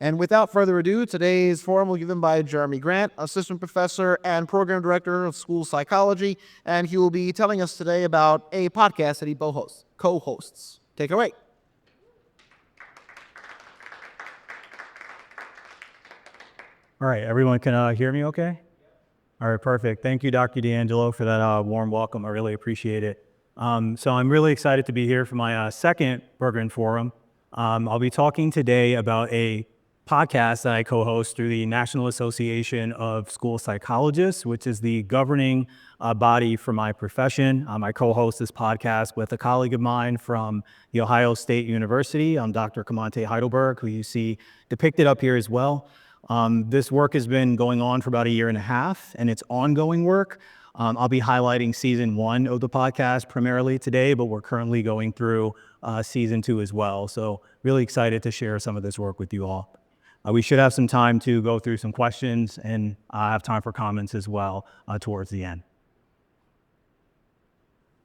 And without further ado, today's forum will be given by Geremy Grant, Assistant Professor and Program Director of School Psychology, and he will be telling us today about a podcast that he co-hosts. Take it away. All right, everyone can hear me okay? All right, perfect. Thank you, Dr. D'Angelo, for that warm welcome. I really appreciate it. So I'm really excited to be here for my second Bergren Forum. I'll be talking today about a podcast that I co-host through the National Association of School Psychologists, which is the governing body for my profession. I co-host this podcast with a colleague of mine from The Ohio State University, Dr. Kamontá Heidelburg, who you see depicted up here as well. This work has been going on for about 1.5 years, and it's ongoing work. I'll be highlighting season 1 of the podcast primarily today, but we're currently going through season 2 as well. So really excited to share some of this work with you all. We should have some time to go through some questions, and I have time for comments as well towards the end.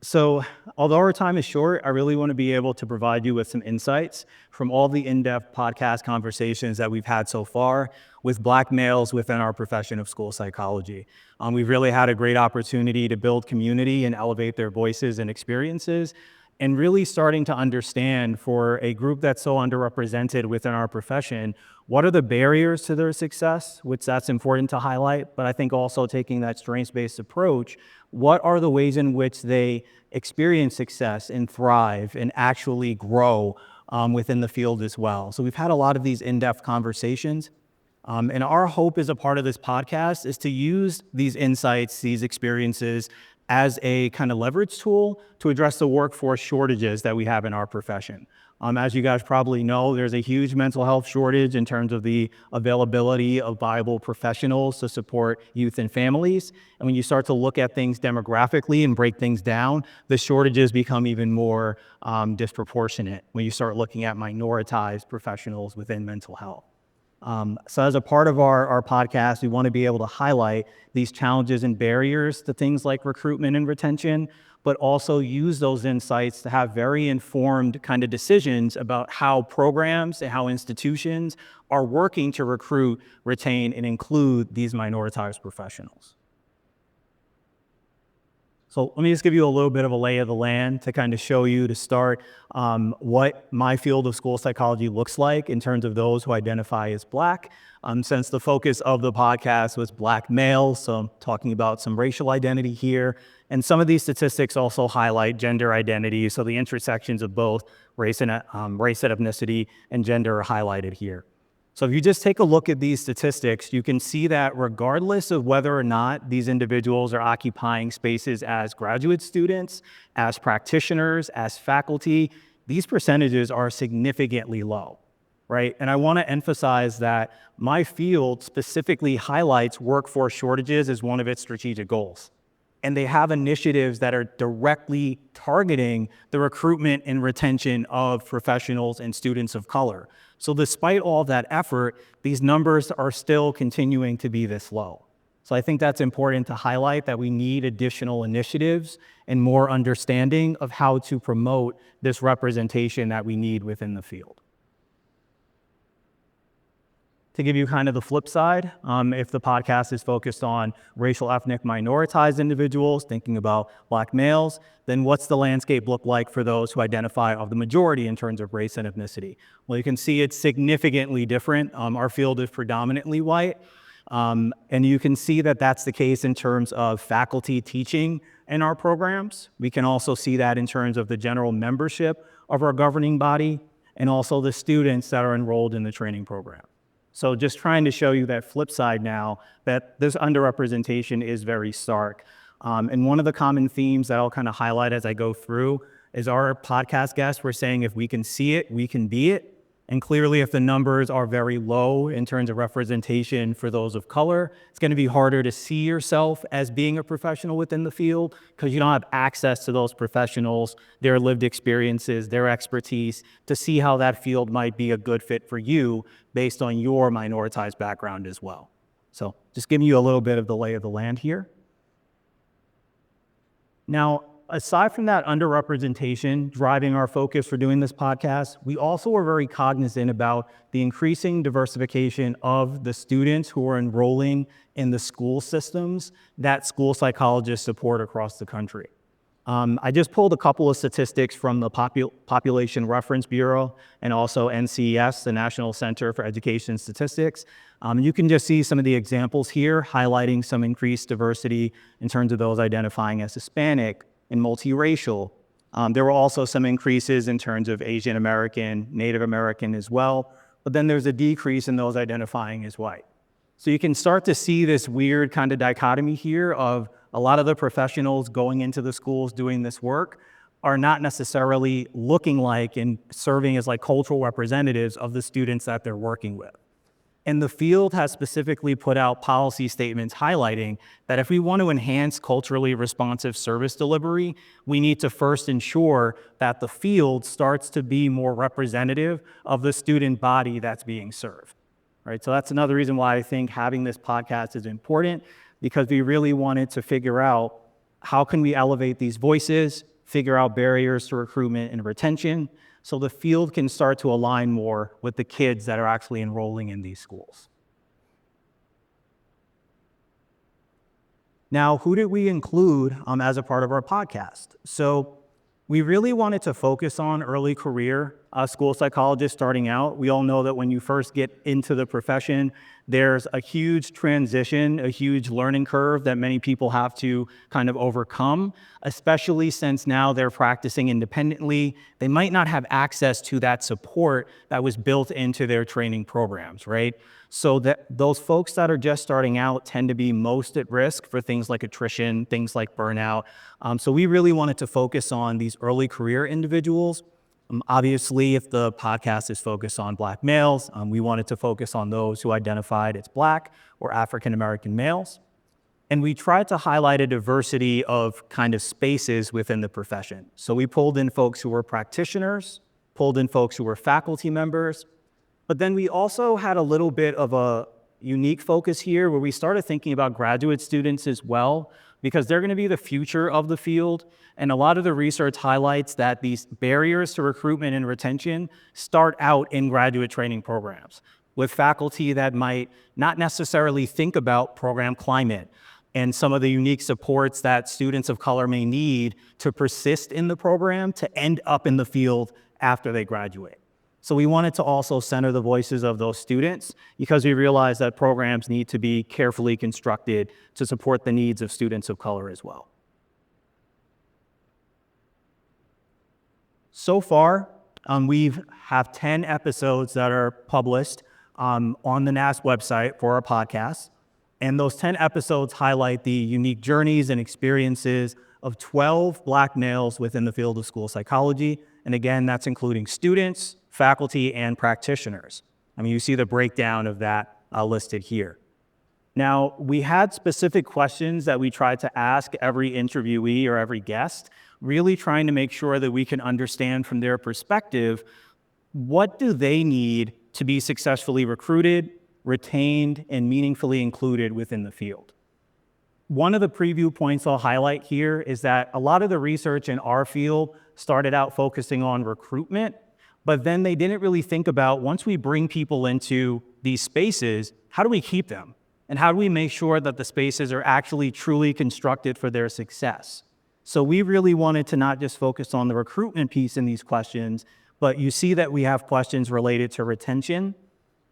So although our time is short, I really want to be able to provide you with some insights from all the in-depth podcast conversations that we've had so far with Black males within our profession of school psychology. We've really had a great opportunity to build community and elevate their voices and experiences, and really starting to understand for a group that's so underrepresented within our profession, what are the barriers to their success, which that's important to highlight, but I think also taking that strengths-based approach, what are the ways in which they experience success and thrive and actually grow within the field as well. So we've had a lot of these in-depth conversations. And our hope as a part of this podcast is to use these insights, these experiences as a kind of leverage tool to address the workforce shortages that we have in our profession. As you guys probably know, there's a huge mental health shortage in terms of the availability of viable professionals to support youth and families. And when you start to look at things demographically and break things down, the shortages become even more disproportionate when you start looking at minoritized professionals within mental health. So as a part of our podcast, we want to be able to highlight these challenges and barriers to things like recruitment and retention, but also use those insights to have very informed kind of decisions about how programs and how institutions are working to recruit, retain, and include these minoritized professionals. So let me just give you a little bit of a lay of the land to kind of show you to start what my field of school psychology looks like in terms of those who identify as Black. Since the focus of the podcast was Black males, so I'm talking about some racial identity here. And some of these statistics also highlight gender identity, so the intersections of both race and ethnicity and gender are highlighted here. So if you just take a look at these statistics, you can see that regardless of whether or not these individuals are occupying spaces as graduate students, as practitioners, as faculty, these percentages are significantly low, right? And I want to emphasize that my field specifically highlights workforce shortages as one of its strategic goals. And they have initiatives that are directly targeting the recruitment and retention of professionals and students of color. So despite all that effort, these numbers are still continuing to be this low. So I think that's important to highlight, that we need additional initiatives and more understanding of how to promote this representation that we need within the field. To give you kind of the flip side, if the podcast is focused on racial, ethnic, minoritized individuals, thinking about Black males, then what's the landscape look like for those who identify of the majority in terms of race and ethnicity? Well, you can see it's significantly different. Our field is predominantly white, and you can see that that's the case in terms of faculty teaching in our programs. We can also see that in terms of the general membership of our governing body and also the students that are enrolled in the training program. So just trying to show you that flip side now, that this underrepresentation is very stark. And one of the common themes that I'll kind of highlight as I go through is our podcast guests were saying, if we can see it, we can be it. And clearly, if the numbers are very low in terms of representation for those of color, it's going to be harder to see yourself as being a professional within the field because you don't have access to those professionals, their lived experiences, their expertise, to see how that field might be a good fit for you based on your minoritized background as well. So just giving you a little bit of the lay of the land here. Now, aside from that underrepresentation driving our focus for doing this podcast, we also are very cognizant about the increasing diversification of the students who are enrolling in the school systems that school psychologists support across the country. I just pulled a couple of statistics from the Population Reference Bureau and also NCES, the National Center for Education Statistics. You can just see some of the examples here highlighting some increased diversity in terms of those identifying as Hispanic and multiracial. There were also some increases in terms of Asian American, Native American as well, but then there's a decrease in those identifying as white. So you can start to see this weird kind of dichotomy here of a lot of the professionals going into the schools doing this work are not necessarily looking like and serving as like cultural representatives of the students that they're working with. And the field has specifically put out policy statements highlighting that if we want to enhance culturally responsive service delivery, we need to first ensure that the field starts to be more representative of the student body that's being served. Right? So that's another reason why I think having this podcast is important, because we really wanted to figure out how can we elevate these voices, figure out barriers to recruitment and retention, so the field can start to align more with the kids that are actually enrolling in these schools. Now, who did we include as a part of our podcast? So we really wanted to focus on early career school psychologists starting out. We all know that when you first get into the profession, there's a huge transition, a huge learning curve that many people have to kind of overcome, especially since now they're practicing independently. They might not have access to that support that was built into their training programs, right? So that those folks that are just starting out tend to be most at risk for things like attrition, things like burnout. So we really wanted to focus on these early career individuals. Obviously, if the podcast is focused on Black males, we wanted to focus on those who identified as Black or African American males. And we tried to highlight a diversity of kind of spaces within the profession. So we pulled in folks who were practitioners, pulled in folks who were faculty members, but then we also had a little bit of a unique focus here where we started thinking about graduate students as well, because they're going to be the future of the field. And a lot of the research highlights that these barriers to recruitment and retention start out in graduate training programs with faculty that might not necessarily think about program climate and some of the unique supports that students of color may need to persist in the program to end up in the field after they graduate. So we wanted to also center the voices of those students because we realize that programs need to be carefully constructed to support the needs of students of color as well. So far, we have 10 episodes that are published on the NAS website for our podcast. And those 10 episodes highlight the unique journeys and experiences of 12 Black males within the field of school psychology. And again, that's including students, faculty, and practitioners. I mean, you see the breakdown of that listed here. Now, we had specific questions that we tried to ask every interviewee or every guest, really trying to make sure that we can understand from their perspective, what do they need to be successfully recruited, retained, and meaningfully included within the field. One of the preview points I'll highlight here is that a lot of the research in our field started out focusing on recruitment, but then they didn't really think about, once we bring people into these spaces, how do we keep them? And how do we make sure that the spaces are actually truly constructed for their success? So we really wanted to not just focus on the recruitment piece in these questions, but you see that we have questions related to retention,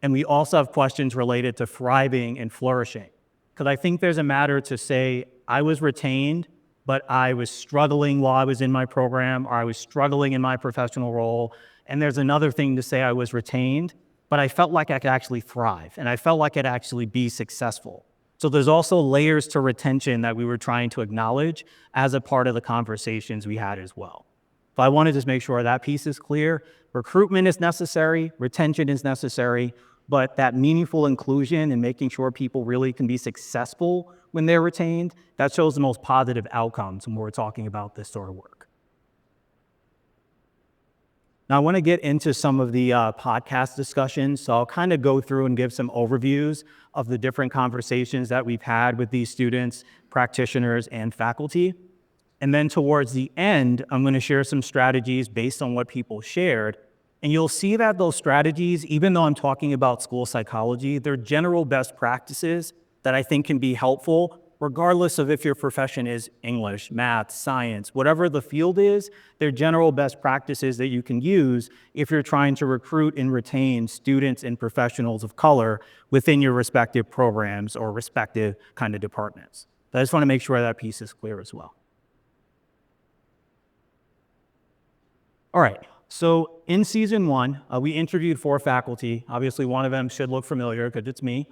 and we also have questions related to thriving and flourishing. Because I think there's a matter to say, I was retained, but I was struggling while I was in my program, or I was struggling in my professional role. And there's another thing to say I was retained, but I felt like I could actually thrive, and I felt like I'd actually be successful. So there's also layers to retention that we were trying to acknowledge as a part of the conversations we had as well. So I wanted to just make sure that piece is clear. Recruitment is necessary, retention is necessary, but that meaningful inclusion and making sure people really can be successful when they're retained, that shows the most positive outcomes when we're talking about this sort of work. Now, I want to get into some of the podcast discussions, so I'll kind of go through and give some overviews of the different conversations that we've had with these students, practitioners, and faculty. And then towards the end, I'm going to share some strategies based on what people shared. And you'll see that those strategies, even though I'm talking about school psychology, they're general best practices that I think can be helpful, regardless of if your profession is English, math, science, whatever the field is. They're general best practices that you can use if you're trying to recruit and retain students and professionals of color within your respective programs or respective kind of departments. So I just want to make sure that piece is clear as well. All right, so in season 1, we interviewed 4 faculty. Obviously, one of them should look familiar because it's me.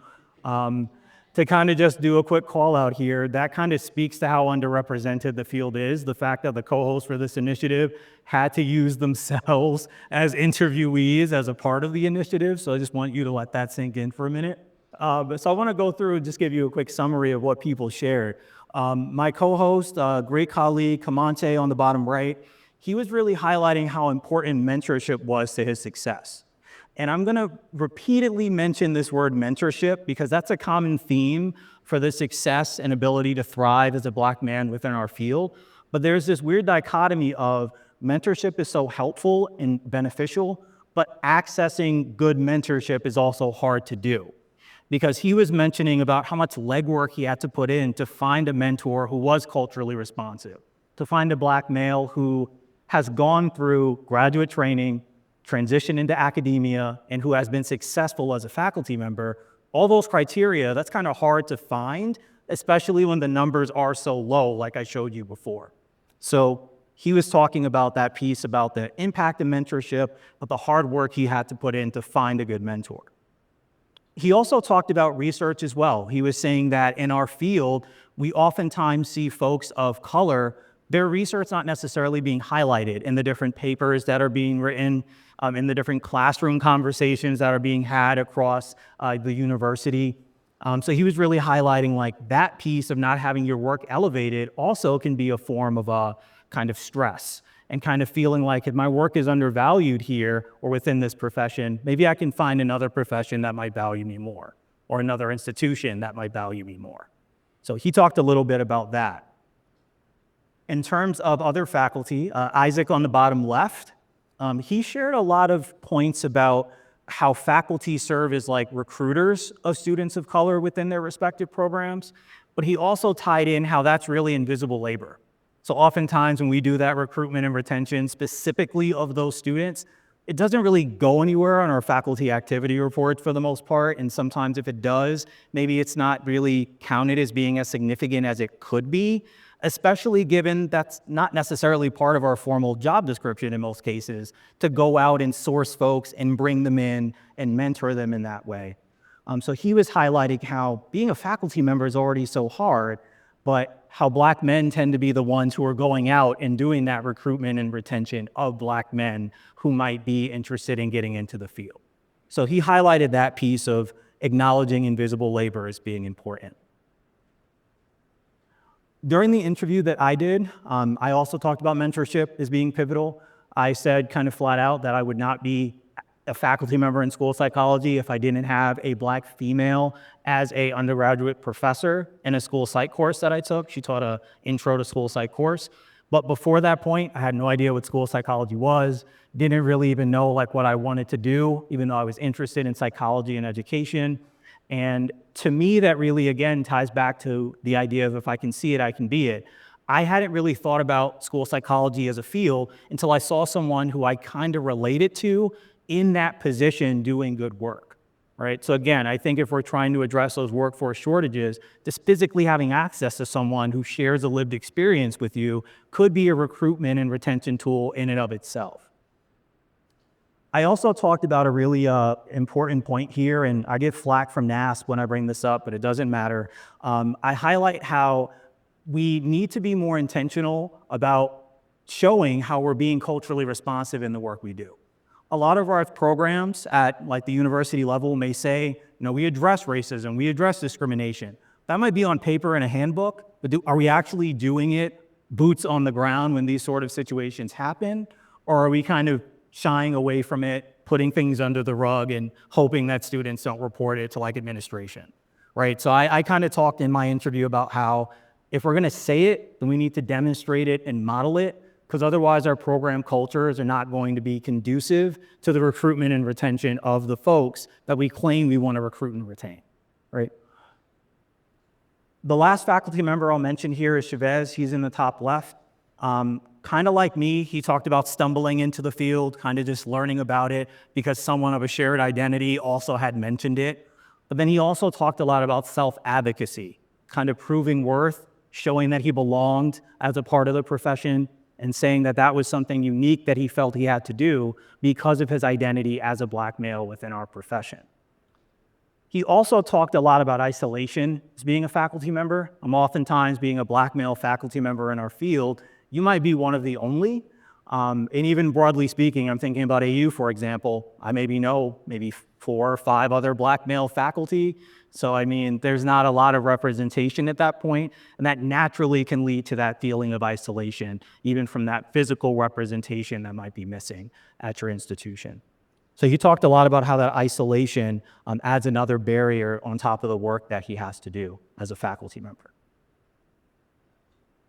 To kind of just do a quick call out here, that kind of speaks to how underrepresented the field is. The fact that the co-hosts for this initiative had to use themselves as interviewees as a part of the initiative. So I just want you to let that sink in for a minute. So I want to go through and just give you a quick summary of what people shared. My co-host, great colleague, Kamontá on the bottom right, he was really highlighting how important mentorship was to his success. And I'm going to repeatedly mention this word mentorship because that's a common theme for the success and ability to thrive as a Black man within our field. But there's this weird dichotomy of mentorship is so helpful and beneficial, but accessing good mentorship is also hard to do. Because he was mentioning about how much legwork he had to put in to find a mentor who was culturally responsive, to find a Black male who has gone through graduate training, transition into academia, and who has been successful as a faculty member. All those criteria, that's kind of hard to find, especially when the numbers are so low, like I showed you before. So he was talking about that piece about the impact of mentorship, but the hard work he had to put in to find a good mentor. He also talked about research as well. He was saying that in our field, we oftentimes see folks of color, their research not necessarily being highlighted in the different papers that are being written, in the different classroom conversations that are being had across the university. So he was really highlighting like that piece of not having your work elevated also can be a form of kind of stress and kind of feeling like if my work is undervalued here or within this profession, maybe I can find another profession that might value me more or another institution that might value me more. So he talked a little bit about that. In terms of other faculty, Isaac on the bottom left, he shared a lot of points about how faculty serve as like recruiters of students of color within their respective programs, but he also tied in how that's really invisible labor. So oftentimes when we do that recruitment and retention specifically of those students, it doesn't really go anywhere on our faculty activity reports for the most part, and sometimes if it does, maybe it's not really counted as being as significant as it could be, especially given that's not necessarily part of our formal job description in most cases, to go out and source folks and bring them in and mentor them in that way. So he was highlighting how being a faculty member is already so hard, but how Black men tend to be the ones who are going out and doing that recruitment and retention of Black men who might be interested in getting into the field. So he highlighted that piece of acknowledging invisible labor as being important. During the interview that I did, I also talked about mentorship as being pivotal. I said kind of flat out that I would not be a faculty member in school psychology if I didn't have a Black female as an undergraduate professor in a school psych course that I took. She taught an intro to school psych course. But before that point, I had no idea what school psychology was, didn't really even know like what I wanted to do, even though I was interested in psychology and education. And to me, that really, again, ties back to the idea of if I can see it, I can be it. I hadn't really thought about school psychology as a field until I saw someone who I kind of related to in that position doing good work, right? So again, I think if we're trying to address those workforce shortages, just physically having access to someone who shares a lived experience with you could be a recruitment and retention tool in and of itself. I also talked about a really important point here, and I get flack from NASP when I bring this up, but it doesn't matter. I highlight how we need to be more intentional about showing how we're being culturally responsive in the work we do. A lot of our programs at like the university level may say, we address racism, we address discrimination. That might be on paper in a handbook, but are we actually doing it boots on the ground when these sort of situations happen? Or are we kind of shying away from it, putting things under the rug and hoping that students don't report it to like administration, right? So I kind of talked in my interview about how If we're going to say it, then we need to demonstrate it and model it, because otherwise our program cultures are not going to be conducive to the recruitment and retention of the folks that we claim we want to recruit and retain, right? The last faculty member I'll mention here is Chavez. He's in the top left. Kind of like me, he talked about stumbling into the field, kind of just learning about it because someone of a shared identity also had mentioned it. But then he also talked a lot about self-advocacy, kind of proving worth, showing that he belonged as a part of the profession, and saying that that was something unique that he felt he had to do because of his identity as a Black male within our profession. He also talked a lot about isolation as being a faculty member. Oftentimes being a Black male faculty member in our field, you might be one of the only. And even broadly speaking, I'm thinking about AU, for example. I maybe know 4 or 5 other Black male faculty. So, I mean, there's not a lot of representation at that point, and that naturally can lead to that feeling of isolation, even from that physical representation that might be missing at your institution. So he talked a lot about how that isolation adds another barrier on top of the work that he has to do as a faculty member.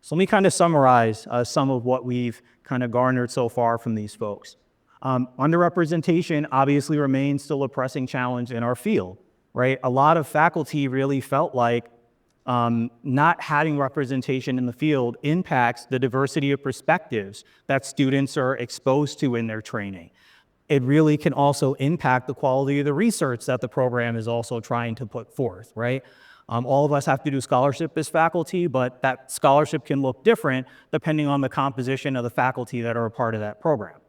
So let me kind of summarize some of what we've kind of garnered so far from these folks. Underrepresentation obviously remains still a pressing challenge in our field, right? A lot of faculty really felt like not having representation in the field impacts the diversity of perspectives that students are exposed to in their training. It really can also impact the quality of the research that the program is also trying to put forth, right? All of us have to do scholarship as faculty, but that scholarship can look different depending on the composition of the faculty that are a part of that program.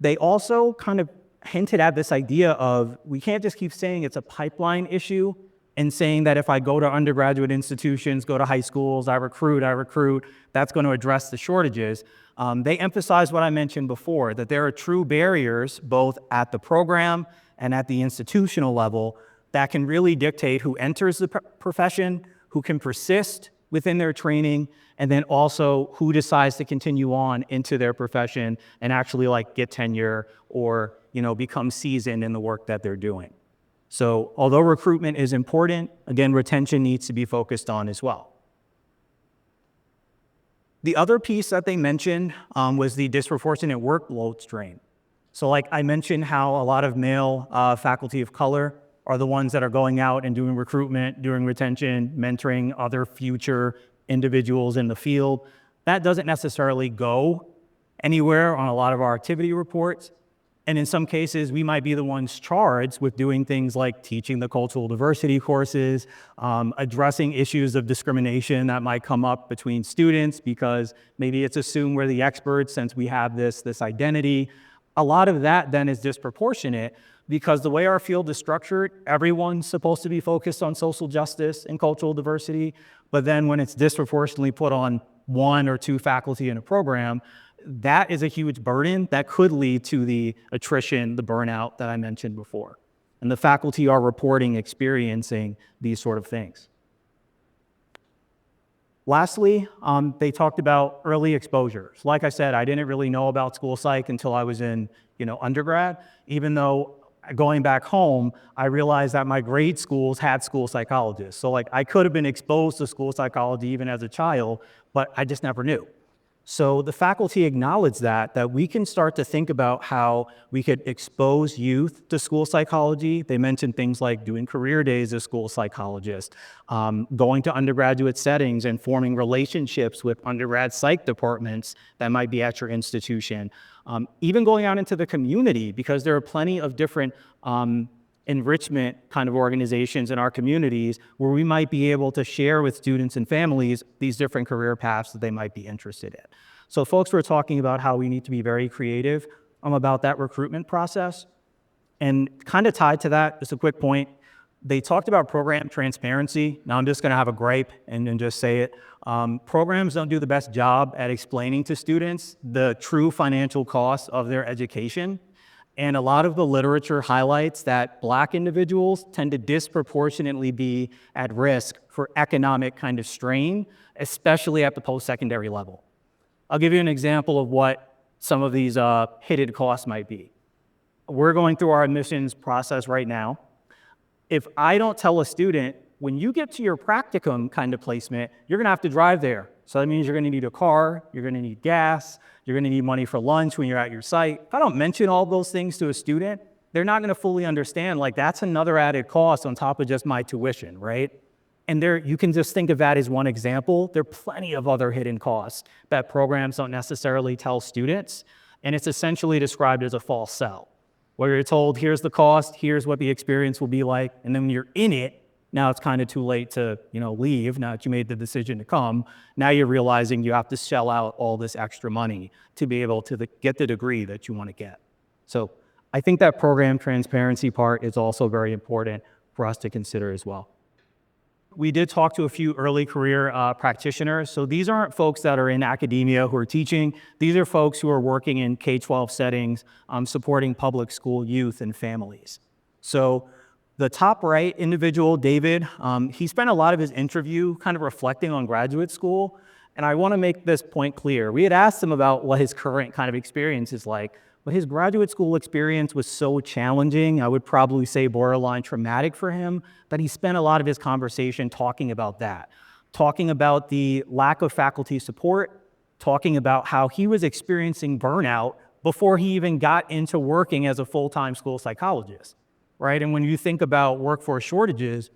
They also kind of hinted at this idea of, we can't just keep saying it's a pipeline issue and saying that if I go to undergraduate institutions, go to high schools, I recruit, that's going to address the shortages. They emphasize what I mentioned before, that there are true barriers both at the program and at the institutional level that can really dictate who enters the profession, who can persist within their training, and then also who decides to continue on into their profession and actually like get tenure or, become seasoned in the work that they're doing. So although recruitment is important, again, retention needs to be focused on as well. The other piece that they mentioned was the disproportionate workload strain. So like I mentioned how a lot of male faculty of color are the ones that are going out and doing recruitment, doing retention, mentoring other future individuals in the field. That doesn't necessarily go anywhere on a lot of our activity reports. And in some cases, we might be the ones charged with doing things like teaching the cultural diversity courses, addressing issues of discrimination that might come up between students because maybe it's assumed we're the experts since we have this identity. A lot of that then is disproportionate because the way our field is structured, everyone's supposed to be focused on social justice and cultural diversity, but then when it's disproportionately put on 1 or 2 faculty in a program, that is a huge burden that could lead to the attrition, the burnout that I mentioned before. And the faculty are reporting experiencing these sort of things. Lastly, they talked about early exposures. Like I said, I didn't really know about school psych until I was in, undergrad, even though going back home, I realized that my grade schools had school psychologists. So like I could have been exposed to school psychology even as a child, but I just never knew. So the faculty acknowledged that we can start to think about how we could expose youth to school psychology. They mentioned things like doing career days as school psychologists, going to undergraduate settings and forming relationships with undergrad psych departments that might be at your institution. Even going out into the community, because there are plenty of different enrichment kind of organizations in our communities where we might be able to share with students and families these different career paths that they might be interested in. So folks were talking about how we need to be very creative about that recruitment process. And kind of tied to that, just a quick point, they talked about program transparency. Now I'm just gonna have a gripe and just say it. Programs don't do the best job at explaining to students the true financial costs of their education. And a lot of the literature highlights that Black individuals tend to disproportionately be at risk for economic kind of strain, especially at the post-secondary level. I'll give you an example of what some of these hidden costs might be. We're going through our admissions process right now. If I don't tell a student When you get to your practicum kind of placement, you're going to have to drive there. So that means you're going to need a car, you're going to need gas, you're going to need money for lunch when you're at your site. If I don't mention all those things to a student, they're not going to fully understand, like, that's another added cost on top of just my tuition, right? And you can just think of that as one example. There are plenty of other hidden costs that programs don't necessarily tell students, and it's essentially described as a false sell, where you're told, here's the cost, here's what the experience will be like, and then when you're in it, now it's kind of too late to, leave. Now that you made the decision to come, now you're realizing you have to shell out all this extra money to be able to get the degree that you want to get. So I think that program transparency part is also very important for us to consider as well. We did talk to a few early career practitioners. So these aren't folks that are in academia who are teaching. These are folks who are working in K-12 settings, supporting public school youth and families. So the top right individual, David, he spent a lot of his interview kind of reflecting on graduate school. And I want to make this point clear. We had asked him about what his current kind of experience is like, but his graduate school experience was so challenging, I would probably say borderline traumatic for him, that he spent a lot of his conversation talking about that, talking about the lack of faculty support, talking about how he was experiencing burnout before he even got into working as a full-time school psychologist, right? And when you think about workforce shortages,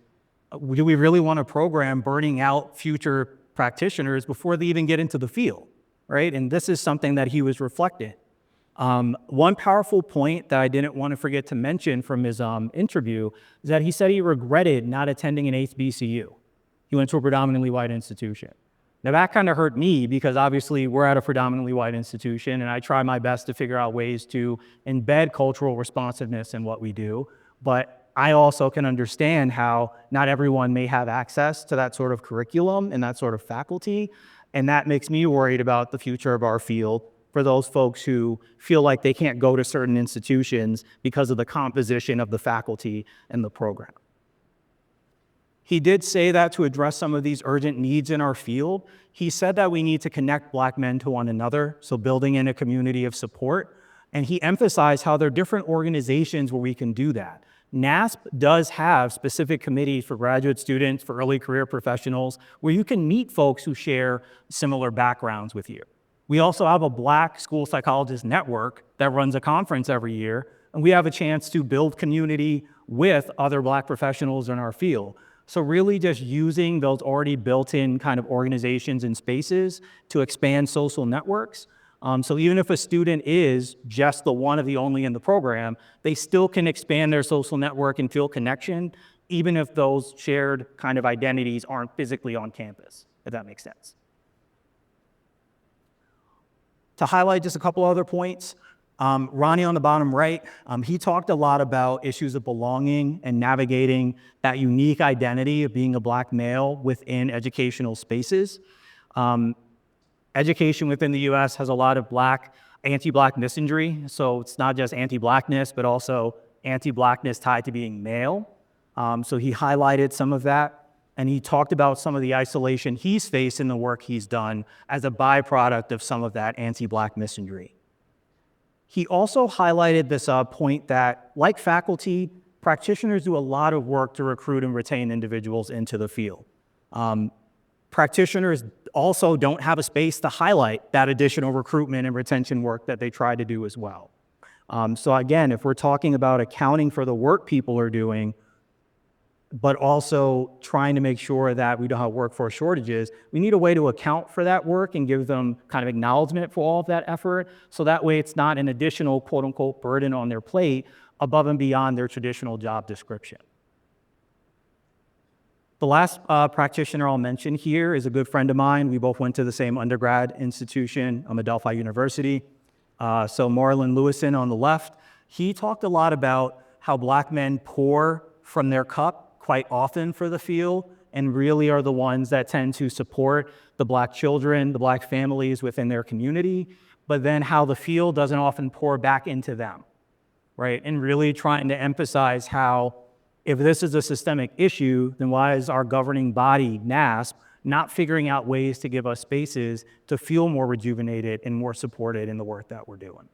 do we really want a program burning out future practitioners before they even get into the field, right? And this is something that he was reflecting. One powerful point that I didn't want to forget to mention from his interview is that he said he regretted not attending an HBCU. He went to a predominantly white institution. Now that kind of hurt me because obviously we're at a predominantly white institution and I try my best to figure out ways to embed cultural responsiveness in what we do. But I also can understand how not everyone may have access to that sort of curriculum and that sort of faculty. And that makes me worried about the future of our field for those folks who feel like they can't go to certain institutions because of the composition of the faculty and the program. He did say that to address some of these urgent needs in our field, he said that we need to connect Black men to one another, so building in a community of support. And he emphasized how there are different organizations where we can do that. NASP does have specific committees for graduate students, for early career professionals, where you can meet folks who share similar backgrounds with you. We also have a Black school psychologist network that runs a conference every year, and we have a chance to build community with other Black professionals in our field. So really just using those already built-in kind of organizations and spaces to expand social networks. So even if a student is just the one of the only in the program, they still can expand their social network and feel connection, even if those shared kind of identities aren't physically on campus, if that makes sense. To highlight just a couple other points, Ronnie on the bottom right, he talked a lot about issues of belonging and navigating that unique identity of being a Black male within educational spaces. Education within the US has a lot of anti-Black misandry, so it's not just anti-Blackness, but also anti-Blackness tied to being male. So he highlighted some of that. And he talked about some of the isolation he's faced in the work he's done as a byproduct of some of that anti-Black misandry. He also highlighted this point that, like faculty, practitioners do a lot of work to recruit and retain individuals into the field. Practitioners also don't have a space to highlight that additional recruitment and retention work that they try to do as well. So again, if we're talking about accounting for the work people are doing, but also trying to make sure that we don't have workforce shortages, we need a way to account for that work and give them kind of acknowledgement for all of that effort, so that way it's not an additional quote-unquote burden on their plate above and beyond their traditional job description. The last practitioner I'll mention here is a good friend of mine. We both went to the same undergrad institution, Adelphi University. So Marlon Lewison on the left, he talked a lot about how Black men pour from their cup quite often for the field, and really are the ones that tend to support the Black children, the Black families within their community, but then how the field doesn't often pour back into them, right? And really trying to emphasize how, if this is a systemic issue, then why is our governing body, NASP, not figuring out ways to give us spaces to feel more rejuvenated and more supported in the work that we're doing?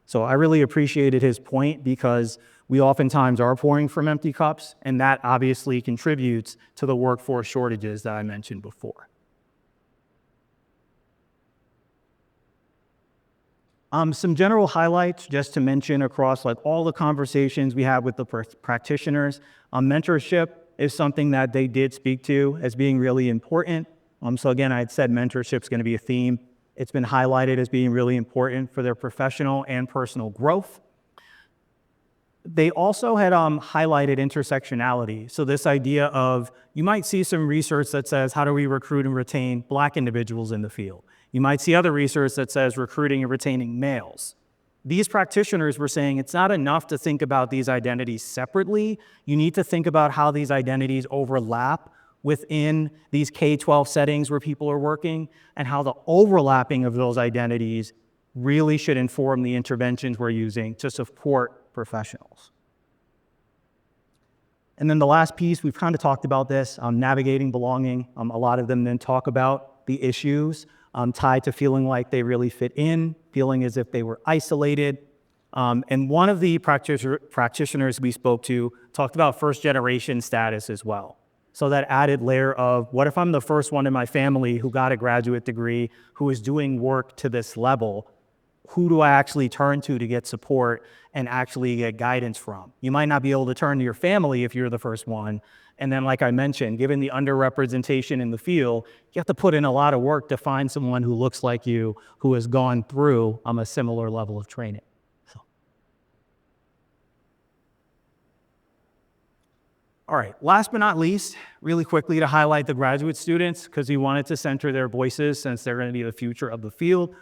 So I really appreciated his point because we oftentimes are pouring from empty cups, and that obviously contributes to the workforce shortages that I mentioned before. Some general highlights just to mention across like all the conversations we had with the practitioners. Mentorship is something that they did speak to as being really important. So again, I had said mentorship is going to be a theme. It's been highlighted as being really important for their professional and personal growth. They also had highlighted intersectionality. So this idea of, you might see some research that says, how do we recruit and retain Black individuals in the field? You might see other research that says recruiting and retaining males. These practitioners were saying it's not enough to think about these identities separately. You need to think about how these identities overlap within these K-12 settings where people are working, and how the overlapping of those identities really should inform the interventions we're using to support professionals. And then the last piece, we've kind of talked about this, navigating belonging. A lot of them then talk about the issues tied to feeling like they really fit in, feeling as if they were isolated. And one of the practitioners we spoke to talked about first-generation status as well. So that added layer of, what if I'm the first one in my family who got a graduate degree, who is doing work to this level? Who do I actually turn to get support and actually get guidance from? You might not be able to turn to your family if you're the first one. And then, like I mentioned, given the underrepresentation in the field, you have to put in a lot of work to find someone who looks like you, who has gone through a similar level of training. All right, last but not least, really quickly to highlight the graduate students, because we wanted to center their voices since they're going to be the future of the field.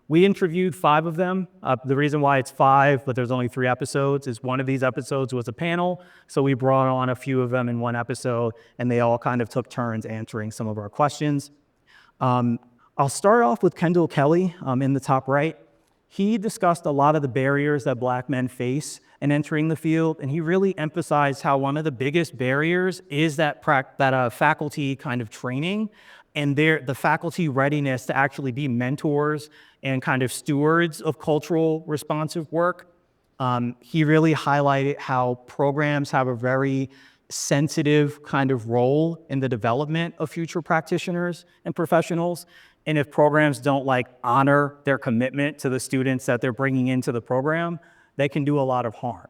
We interviewed 5 of them. The reason why it's 5, but there's only 3 episodes, is one of these episodes was a panel. So we brought on a few of them in one episode, and they all kind of took turns answering some of our questions. I'll start off with Kendall Kelly in the top right. He discussed a lot of the barriers that Black men face in entering the field, and he really emphasized how one of the biggest barriers is that faculty kind of training and the faculty readiness to actually be mentors and kind of stewards of cultural responsive work. He really highlighted how programs have a very sensitive kind of role in the development of future practitioners and professionals. And if programs don't honor their commitment to the students that they're bringing into the program, they can do a lot of harm.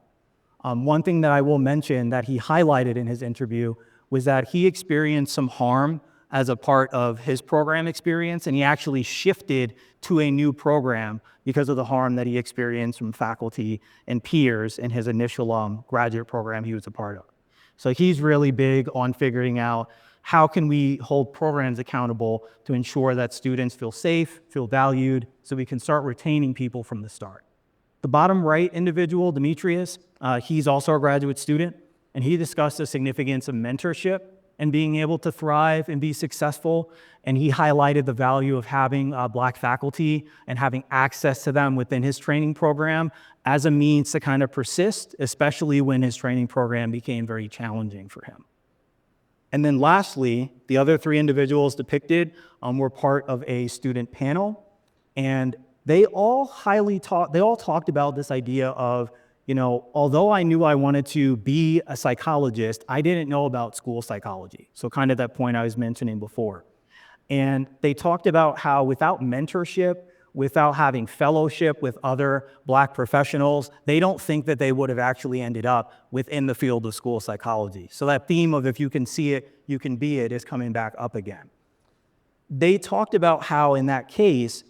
One thing that I will mention that he highlighted in his interview was that he experienced some harm as a part of his program experience, and he actually shifted to a new program because of the harm that he experienced from faculty and peers in his initial graduate program he was a part of. So he's really big on figuring out how can we hold programs accountable to ensure that students feel safe, feel valued, so we can start retaining people from the start. The bottom right individual, Demetrius, he's also a graduate student, and he discussed the significance of mentorship and being able to thrive and be successful. And he highlighted the value of having Black faculty and having access to them within his training program as a means to kind of persist, especially when his training program became very challenging for him. And then lastly, the other 3 individuals depicted were part of a student panel, and they all talked about this idea of, although I knew I wanted to be a psychologist, I didn't know about school psychology. So kind of that point I was mentioning before. And they talked about how without mentorship, without having fellowship with other Black professionals, they don't think that they would have actually ended up within the field of school psychology. So that theme of if you can see it, you can be it is coming back up again. They talked about how in that case,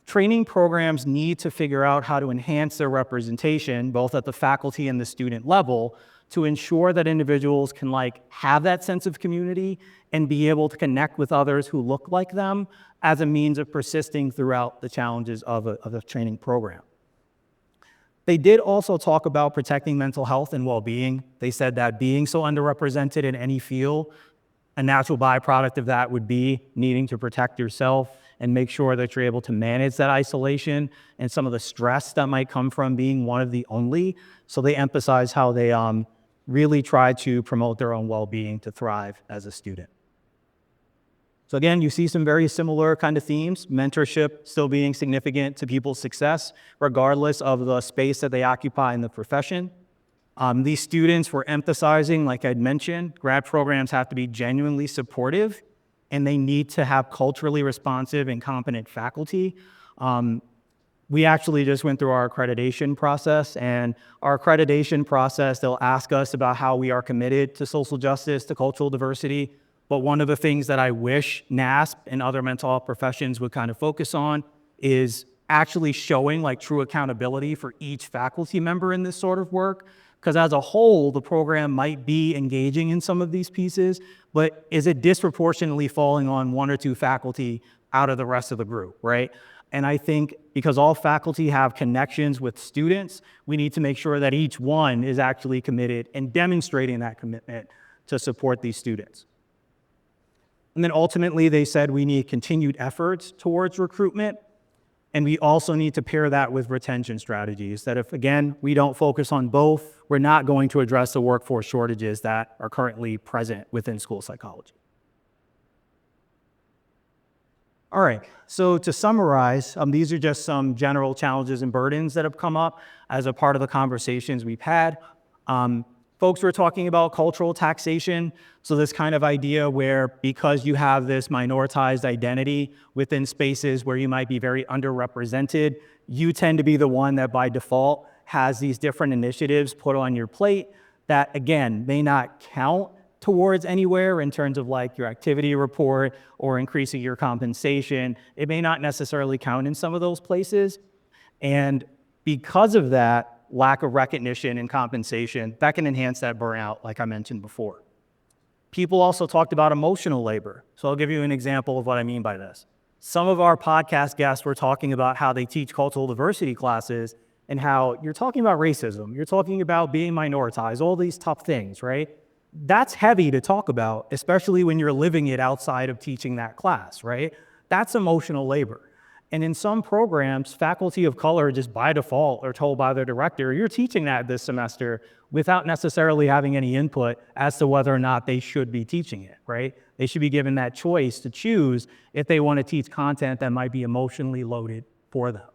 training programs need to figure out how to enhance their representation, both at the faculty and the student level, to ensure that individuals can have that sense of community and be able to connect with others who look like them as a means of persisting throughout the challenges of a training program. They did also talk about protecting mental health and well-being. They said that being so underrepresented in any field, a natural byproduct of that would be needing to protect yourself and make sure that you're able to manage that isolation and some of the stress that might come from being one of the only. So they emphasize how they really try to promote their own well-being to thrive as a student. So again, you see some very similar kind of themes, mentorship still being significant to people's success, regardless of the space that they occupy in the profession. These students were emphasizing, like I'd mentioned, grad programs have to be genuinely supportive, and they need to have culturally responsive and competent faculty. We actually just went through our accreditation process, and our accreditation process, they'll ask us about how we are committed to social justice, to cultural diversity. But one of the things that I wish NASP and other mental health professions would kind of focus on is actually showing like true accountability for each faculty member in this sort of work. Because as a whole, the program might be engaging in some of these pieces, but is it disproportionately falling on one or two faculty out of the rest of the group, right? And I think because all faculty have connections with students, we need to make sure that each one is actually committed and demonstrating that commitment to support these students. And then ultimately, they said we need continued efforts towards recruitment, and we also need to pair that with retention strategies, that if, again, we don't focus on both, we're not going to address the workforce shortages that are currently present within school psychology. All right, so to summarize, these are just some general challenges and burdens that have come up as a part of the conversations we've had. Folks were talking about cultural taxation, so this kind of idea where because you have this minoritized identity within spaces where you might be very underrepresented, you tend to be the one that by default has these different initiatives put on your plate that, again, may not count towards anywhere in terms of like your activity report or increasing your compensation. It may not necessarily count in some of those places. And because of that, lack of recognition and compensation, that can enhance that burnout, like I mentioned before. People also talked about emotional labor. So I'll give you an example of what I mean by this. Some of our podcast guests were talking about how they teach cultural diversity classes and how you're talking about racism, you're talking about being minoritized, all these tough things, right? That's heavy to talk about, especially when you're living it outside of teaching that class, right? That's emotional labor. And in some programs, faculty of color just by default are told by their director, you're teaching that this semester without necessarily having any input as to whether or not they should be teaching it, right? They should be given that choice to choose if they want to teach content that might be emotionally loaded for them.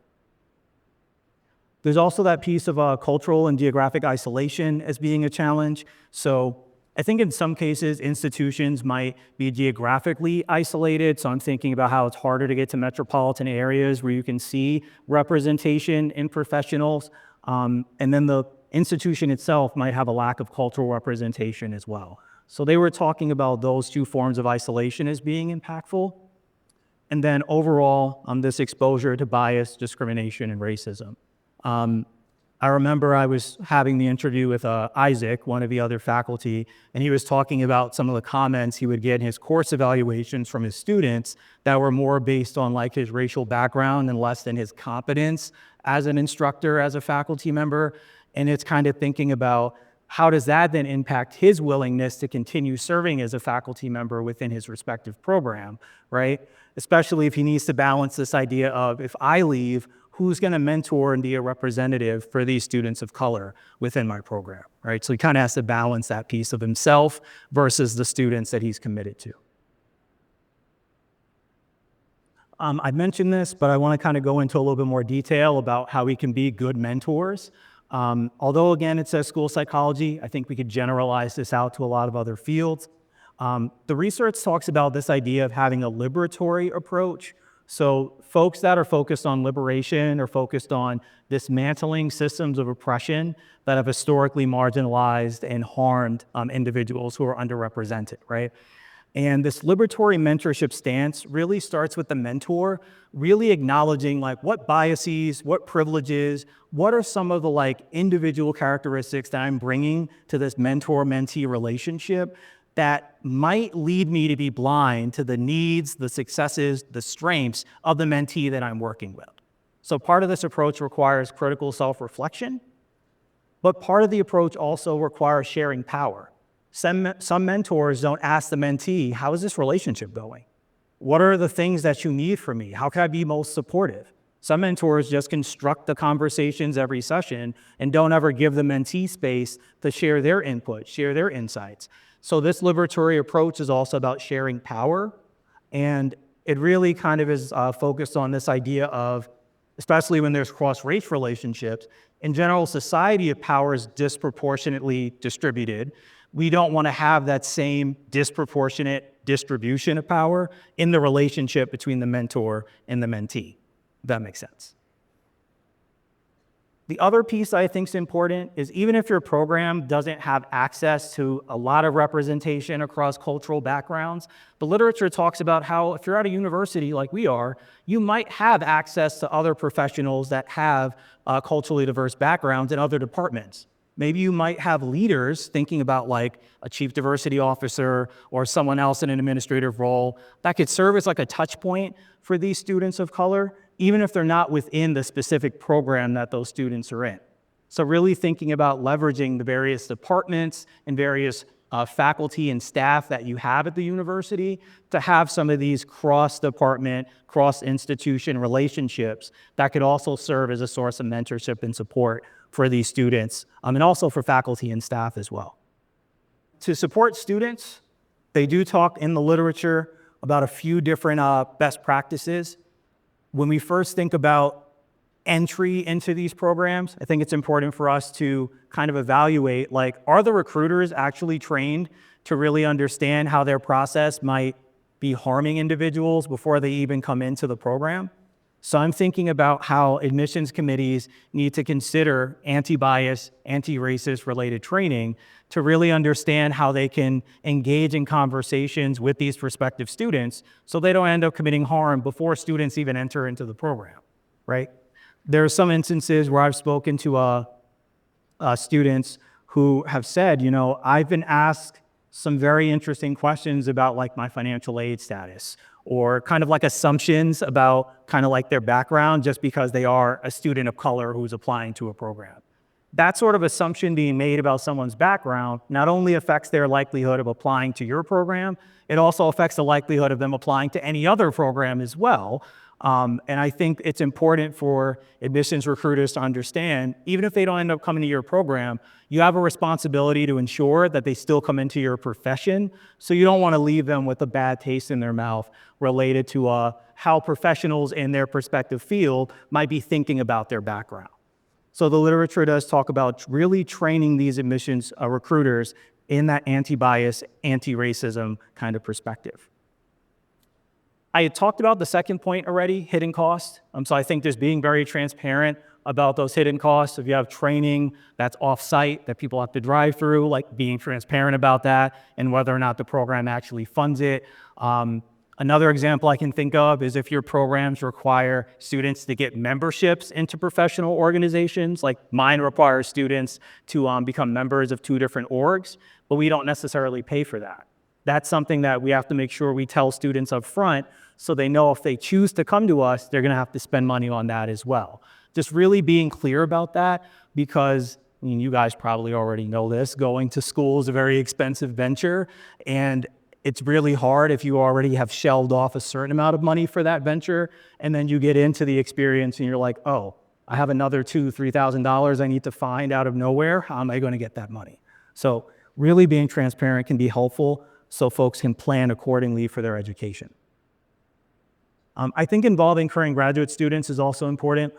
There's also that piece of cultural and geographic isolation as being a challenge. So I think in some cases, institutions might be geographically isolated. So I'm thinking about how it's harder to get to metropolitan areas where you can see representation in professionals. And then the institution itself might have a lack of cultural representation as well. So they were talking about those two forms of isolation as being impactful. And then overall, this exposure to bias, discrimination, and racism. I remember I was having the interview with Isaac, one of the other faculty, and he was talking about some of the comments he would get in his course evaluations from his students that were more based on like his racial background and less than his competence as an instructor, as a faculty member. And it's kind of thinking about how does that then impact his willingness to continue serving as a faculty member within his respective program, right? Especially if he needs to balance this idea of if I leave, who's going to mentor and be a representative for these students of color within my program, right? So he kind of has to balance that piece of himself versus the students that he's committed to. I mentioned this, but I want to kind of go into a little bit more detail about how we can be good mentors. Although, again, it says school psychology, I think we could generalize this out to a lot of other fields. The research talks about this idea of having a liberatory approach. So folks that are focused on liberation or focused on dismantling systems of oppression that have historically marginalized and harmed individuals who are underrepresented, right? And this liberatory mentorship stance really starts with the mentor really acknowledging like what biases, what privileges, what are some of the like individual characteristics that I'm bringing to this mentor-mentee relationship that might lead me to be blind to the needs, the successes, the strengths of the mentee that I'm working with. So part of this approach requires critical self-reflection, but part of the approach also requires sharing power. Some mentors don't ask the mentee, how is this relationship going? What are the things that you need from me? How can I be most supportive? Some mentors just construct the conversations every session and don't ever give the mentee space to share their input, share their insights. So this liberatory approach is also about sharing power And it really kind of is focused on this idea of, especially when there's cross-race relationships, in general, society of power is disproportionately distributed. We don't want to have that same disproportionate distribution of power in the relationship between the mentor and the mentee, if that makes sense. The other piece I think is important is even if your program doesn't have access to a lot of representation across cultural backgrounds, the literature talks about how if you're at a university like we are, you might have access to other professionals that have culturally diverse backgrounds in other departments. Maybe you might have leaders thinking about like a chief diversity officer or someone else in an administrative role that could serve as like a touch point for these students of color, even if they're not within the specific program that those students are in. So really thinking about leveraging the various departments and various faculty and staff that you have at the university to have some of these cross-department, cross-institution relationships that could also serve as a source of mentorship and support for these students, and also for faculty and staff as well. To support students, they do talk in the literature about a few different best practices. When we first think about entry into these programs, I think it's important for us to kind of evaluate, like, are the recruiters actually trained to really understand how their process might be harming individuals before they even come into the program? So I'm thinking about how admissions committees need to consider anti-bias, anti-racist related training to really understand how they can engage in conversations with these prospective students so they don't end up committing harm before students even enter into the program, right? There are some instances where I've spoken to students who have said, you know, I've been asked some very interesting questions about like my financial aid status, or kind of like assumptions about kind of like their background just because they are a student of color who's applying to a program. That sort of assumption being made about someone's background not only affects their likelihood of applying to your program, it also affects the likelihood of them applying to any other program as well. And I think it's important for admissions recruiters to understand, even if they don't end up coming to your program, you have a responsibility to ensure that they still come into your profession. So you don't want to leave them with a bad taste in their mouth related to how professionals in their respective field might be thinking about their background. So the literature does talk about really training these admissions recruiters in that anti-bias, anti-racism kind of perspective. I had talked about the second point already, hidden costs. So I think just being very transparent about those hidden costs. If you have training that's off-site that people have to drive through, like being transparent about that and whether or not the program actually funds it. Another example I can think of is if your programs require students to get memberships into professional organizations, like mine requires students to become members of 2 different orgs, but we don't necessarily pay for that. That's something that we have to make sure we tell students up front so they know if they choose to come to us, they're gonna have to spend money on that as well. Just really being clear about that, because I mean, you guys probably already know this, going to school is a very expensive venture, and it's really hard if you already have shelled off a certain amount of money for that venture, and then you get into the experience and you're like, oh, I have another $2,000, $3,000 I need to find out of nowhere. How am I gonna get that money? So really being transparent can be helpful so folks can plan accordingly for their education. I think involving current graduate students is also important.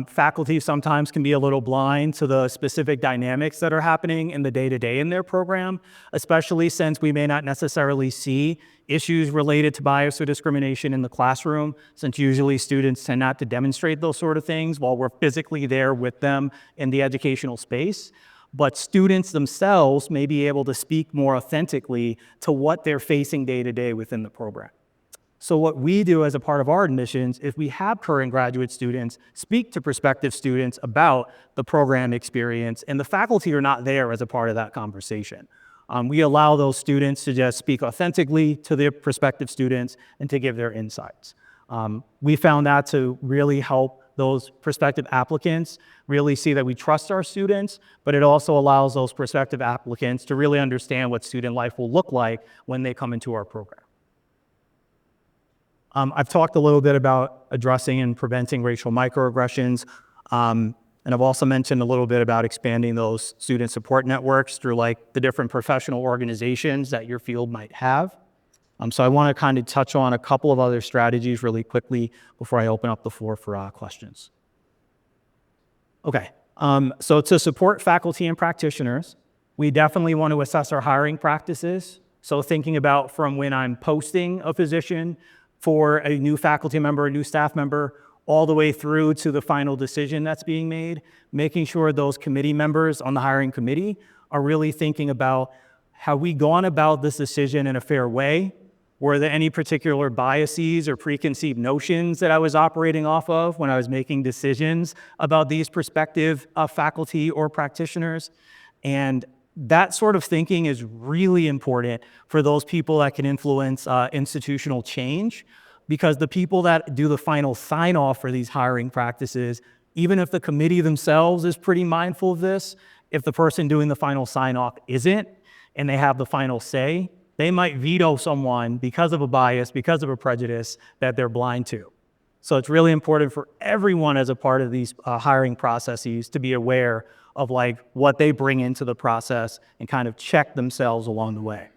Faculty sometimes can be a little blind to the specific dynamics that are happening in the day-to-day in their program, especially since we may not necessarily see issues related to bias or discrimination in the classroom, since usually students tend not to demonstrate those sort of things while we're physically there with them in the educational space. But students themselves may be able to speak more authentically to what they're facing day-to-day within the program. So what we do as a part of our admissions is we have current graduate students speak to prospective students about the program experience, and the faculty are not there as a part of that conversation. We allow those students to just speak authentically to their prospective students and to give their insights. We found that to really help those prospective applicants really see that we trust our students, but it also allows those prospective applicants to really understand what student life will look like when they come into our program. I've talked a little bit about addressing and preventing racial microaggressions, and I've also mentioned a little bit about expanding those student support networks through like the different professional organizations that your field might have. So I want to kind of touch on a couple of other strategies really quickly before I open up the floor for questions. Okay, so to support faculty and practitioners, we definitely want to assess our hiring practices. So thinking about from when I'm posting a position for a new faculty member, a new staff member, all the way through to the final decision that's being made, making sure those committee members on the hiring committee are really thinking about, have we gone about this decision in a fair way? Were there any particular biases or preconceived notions that I was operating off of when I was making decisions about these prospective faculty or practitioners? And that sort of thinking is really important for those people that can influence institutional change, because the people that do the final sign-off for these hiring practices, even if the committee themselves is pretty mindful of this, if the person doing the final sign-off isn't, and they have the final say, they might veto someone because of a bias, because of a prejudice that they're blind to. So it's really important for everyone as a part of these hiring processes to be aware of like what they bring into the process and kind of check themselves along the way.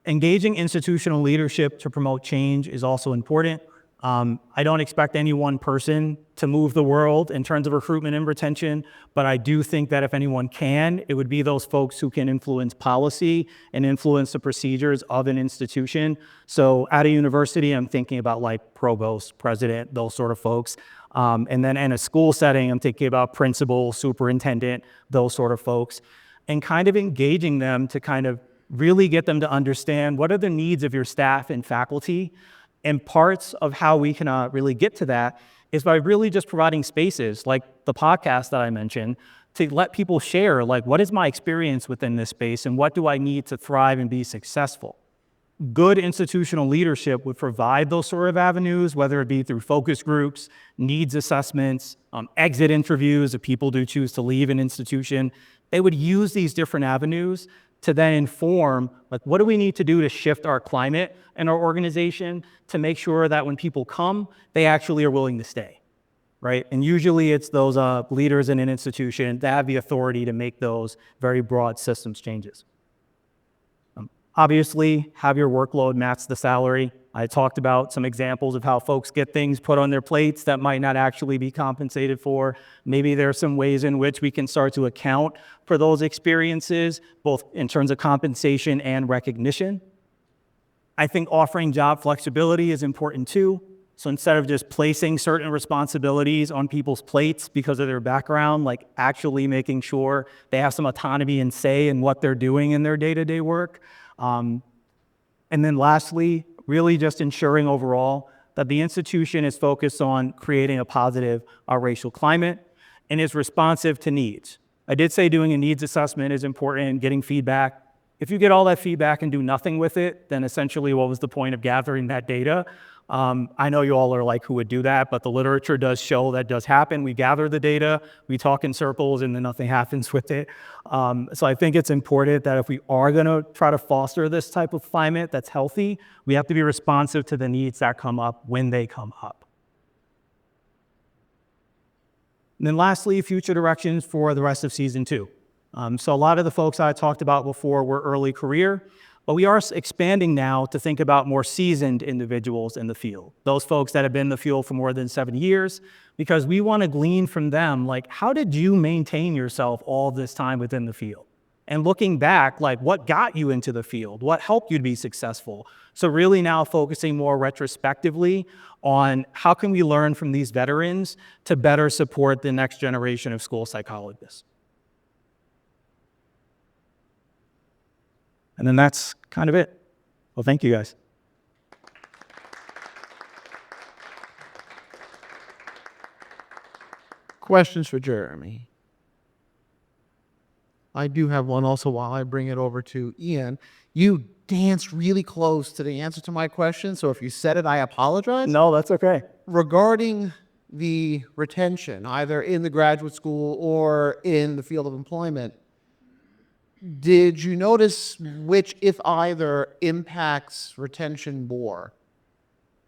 Engaging institutional leadership to promote change is also important. I don't expect any one person to move the world in terms of recruitment and retention, but I do think that if anyone can, it would be those folks who can influence policy and influence the procedures of an institution. So at a university, I'm thinking about like provost, president, those sort of folks. And then in a school setting, I'm thinking about principal, superintendent, those sort of folks, and kind of engaging them to kind of really get them to understand what are the needs of your staff and faculty. And parts of how we can really get to that is by really just providing spaces like the podcast that I mentioned to let people share, like, what is my experience within this space and what do I need to thrive and be successful? Good institutional leadership would provide those sort of avenues, whether it be through focus groups, needs assessments, exit interviews if people do choose to leave an institution. They would use these different avenues to then inform, like, what do we need to do to shift our climate and our organization to make sure that when people come, they actually are willing to stay, right? And usually it's those leaders in an institution that have the authority to make those very broad systems changes. Obviously, have your workload match the salary. I talked about some examples of how folks get things put on their plates that might not actually be compensated for. Maybe there are some ways in which we can start to account for those experiences, both in terms of compensation and recognition. I think offering job flexibility is important too. So instead of just placing certain responsibilities on people's plates because of their background, like actually making sure they have some autonomy and say in what they're doing in their day-to-day work. And then lastly, really just ensuring overall that the institution is focused on creating a positive racial climate and is responsive to needs. I did say doing a needs assessment is important and getting feedback. If you get all that feedback and do nothing with it, then essentially what was the point of gathering that data? I know you all are like, who would do that? But the literature does show that does happen. We gather the data, we talk in circles, and then nothing happens with it. So I think it's important that if we are going to try to foster this type of climate that's healthy, we have to be responsive to the needs that come up when they come up. And then lastly, future directions for the rest of season 2. So a lot of the folks I talked about before were early career, but we are expanding now to think about more seasoned individuals in the field, those folks that have been in the field for more than 7 years, because we want to glean from them, like, how did you maintain yourself all this time within the field? And looking back, like, what got you into the field? What helped you to be successful? So really now focusing more retrospectively on how can we learn from these veterans to better support the next generation of school psychologists. And then that's kind of it. Well, thank you guys. Questions for Geremy? I do have one also while I bring it over to Ian. You danced really close to the answer to my question, so if you said it, I apologize. No, that's okay. Regarding the retention, either in the graduate school or in the field of employment, did you notice which, if either, impacts retention more?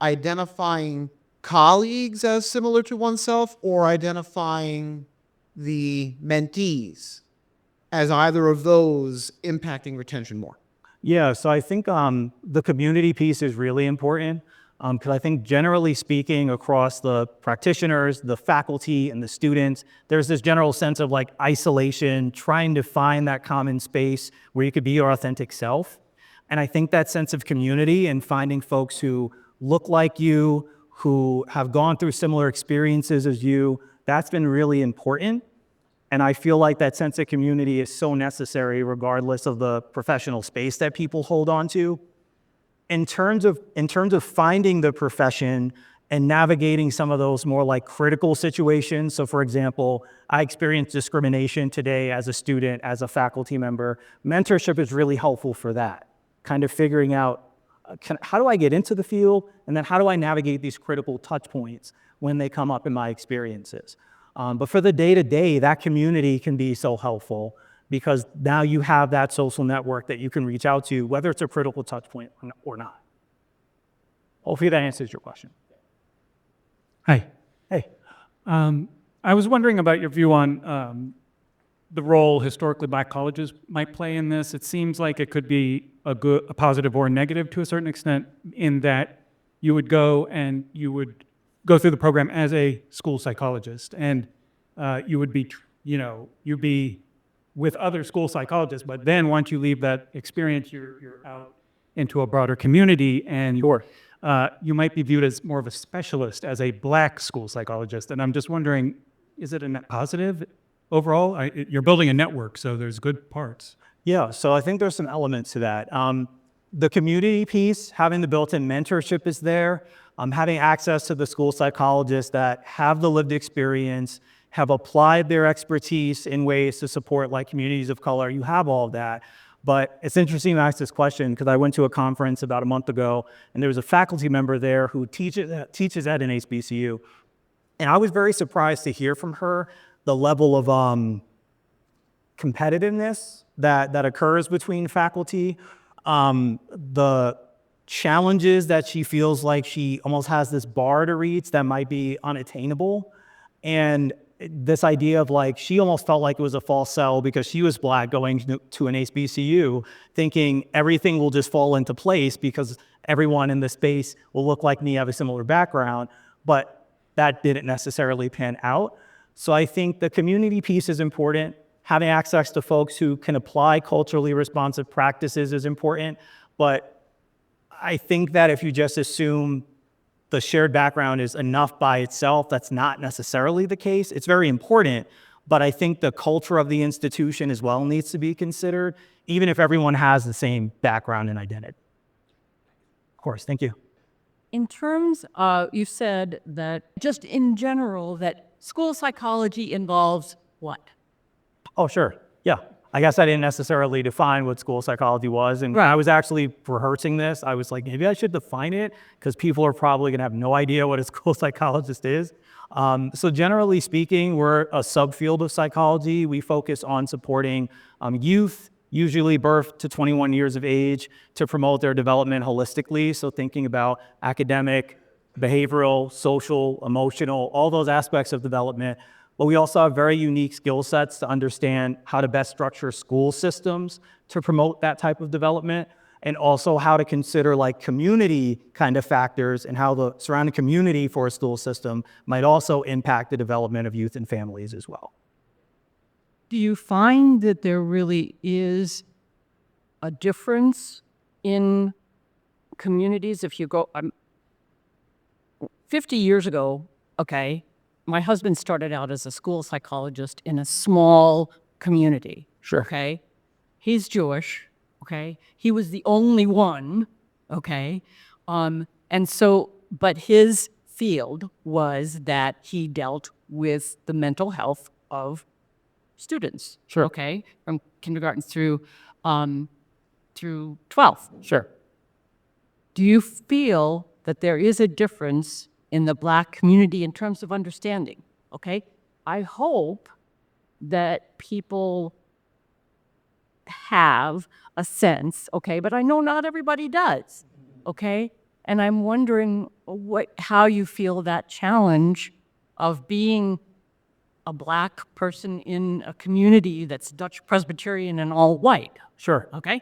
Identifying colleagues as similar to oneself or identifying the mentees as either of those impacting retention more? Yeah, so I think the community piece is really important because I think generally speaking across the practitioners, the faculty, and the students, there's this general sense of like isolation, trying to find that common space where you could be your authentic self. And I think that sense of community and finding folks who look like you, who have gone through similar experiences as you, that's been really important. And I feel like that sense of community is so necessary regardless of the professional space that people hold on to. In terms of finding the profession and navigating some of those more like critical situations. So for example, I experienced discrimination today as a student, as a faculty member. Mentorship is really helpful for that. Kind of figuring out how do I get into the field, and then how do I navigate these critical touch points when they come up in my experiences. But for the day-to-day, that community can be so helpful because now you have that social network that you can reach out to, whether it's a critical touch point or not. Hopefully that answers your question. Hi. Hey. I was wondering about your view on the role historically Black colleges might play in this. It seems like it could be a positive or a negative to a certain extent, in that you would go and you would go through the program as a school psychologist, and you would be, you'd be with other school psychologists. But then once you leave that experience, you're out into a broader community, and you might be viewed as more of a specialist as a Black school psychologist. And I'm just wondering, is it a net positive overall? You're building a network, so there's good parts. Yeah, so I think there's some elements to that. The community piece, having the built-in mentorship is there. Having access to the school psychologists that have the lived experience, have applied their expertise in ways to support like communities of color. You have all of that. But it's interesting to ask this question because I went to a conference about a month ago, and there was a faculty member there who teaches at an HBCU. And I was very surprised to hear from her the level of competitiveness that occurs between faculty, the challenges that she feels like she almost has this bar to reach that might be unattainable. And this idea of like, she almost felt like it was a false sell because she was Black going to an HBCU, thinking everything will just fall into place because everyone in the space will look like me, have a similar background, but that didn't necessarily pan out. So I think the community piece is important. Having access to folks who can apply culturally responsive practices is important, but I think that if you just assume the shared background is enough by itself, that's not necessarily the case. It's very important, but I think the culture of the institution as well needs to be considered, even if everyone has the same background and identity. Of course, thank you. In terms of, you said that just in general, that school psychology involves what? Oh, sure. Yeah. I guess I didn't necessarily define what school psychology was. And I was actually rehearsing this. I was like, maybe I should define it because people are probably going to have no idea what a school psychologist is. So generally speaking, we're a subfield of psychology. We focus on supporting youth, usually birth to 21 years of age, to promote their development holistically. So thinking about academic, behavioral, social, emotional, all those aspects of development. But we also have very unique skill sets to understand how to best structure school systems to promote that type of development, and also how to consider like community kind of factors and how the surrounding community for a school system might also impact the development of youth and families as well. Do you find that there really is a difference in communities? If you go, 50 years ago, okay, my husband started out as a school psychologist in a small community. Sure. Okay. He's Jewish. Okay. He was the only one. Okay. And so, but his field was that he dealt with the mental health of students. Sure. Okay. From kindergarten through 12th. Sure. Do you feel that there is a difference in the Black community in terms of understanding? Okay. I hope that people have a sense, okay, but I know not everybody does, okay? And I'm wondering how you feel that challenge of being a Black person in a community that's Dutch Presbyterian and all white. Sure. Okay?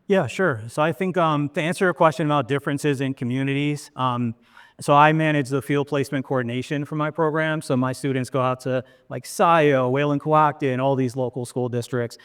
Yeah, sure. So I think to answer your question about differences in communities, so I manage the field placement coordination for my program. So my students go out to like Sayo, Wayland Coacton, all these local school districts.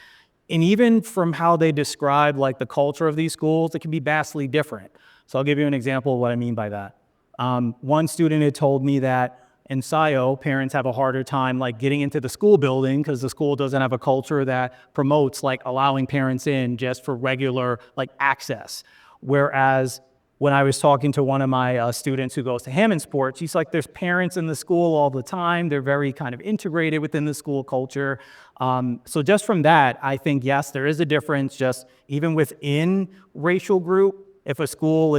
And even from how they describe like the culture of these schools, it can be vastly different. So I'll give you an example of what I mean by that. One student had told me that in Sayo, parents have a harder time like getting into the school building because the school doesn't have a culture that promotes like allowing parents in just for regular like access. Whereas when I was talking to one of my students who goes to Hammond Sports, he's like, there's parents in the school all the time. They're very kind of integrated within the school culture. So just from that, I think, yes, there is a difference just even within racial group. If a school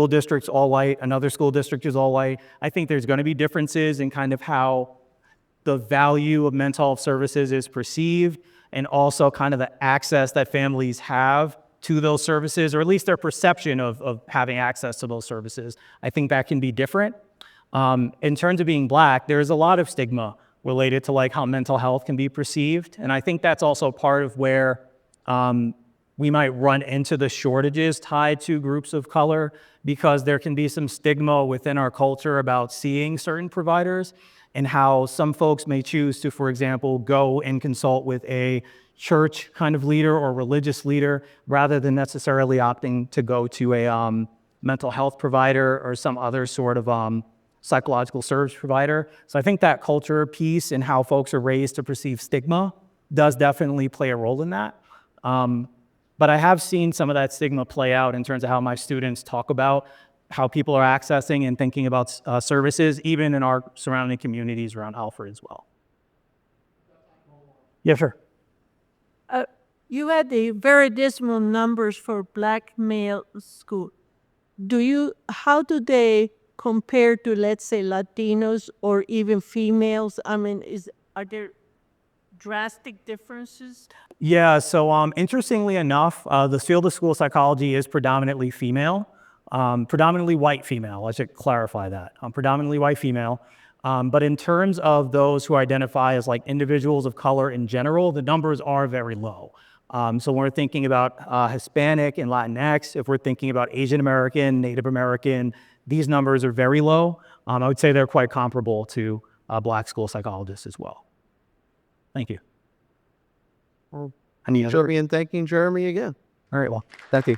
district's all white, another school district is all white, I think there's going to be differences in kind of how the value of mental health services is perceived and also kind of the access that families have to those services, or at least their perception of having access to those services. I think that can be different. In terms of being Black, there's a lot of stigma related to like how mental health can be perceived. And I think that's also part of where we might run into the shortages tied to groups of color, because there can be some stigma within our culture about seeing certain providers and how some folks may choose to, for example, go and consult with a church kind of leader or religious leader rather than necessarily opting to go to a mental health provider or some other sort of psychological service provider. So I think that culture piece and how folks are raised to perceive stigma does definitely play a role in that. But I have seen some of that stigma play out in terms of how my students talk about how people are accessing and thinking about services, even in our surrounding communities around Alfred as well. Yeah, sure. You had the very dismal numbers for Black male school. How do they compare to, let's say, Latinos or even females? I mean, are there drastic differences? Yeah, so interestingly enough, the field of school psychology is predominantly female, predominantly white female. I should clarify that. Predominantly white female. But in terms of those who identify as like individuals of color in general, the numbers are very low. So when we're thinking about Hispanic and Latinx, if we're thinking about Asian American, Native American, these numbers are very low. I would say they're quite comparable to Black school psychologists as well. Thank you. Join me in thanking Geremy again. All right, well, thank you.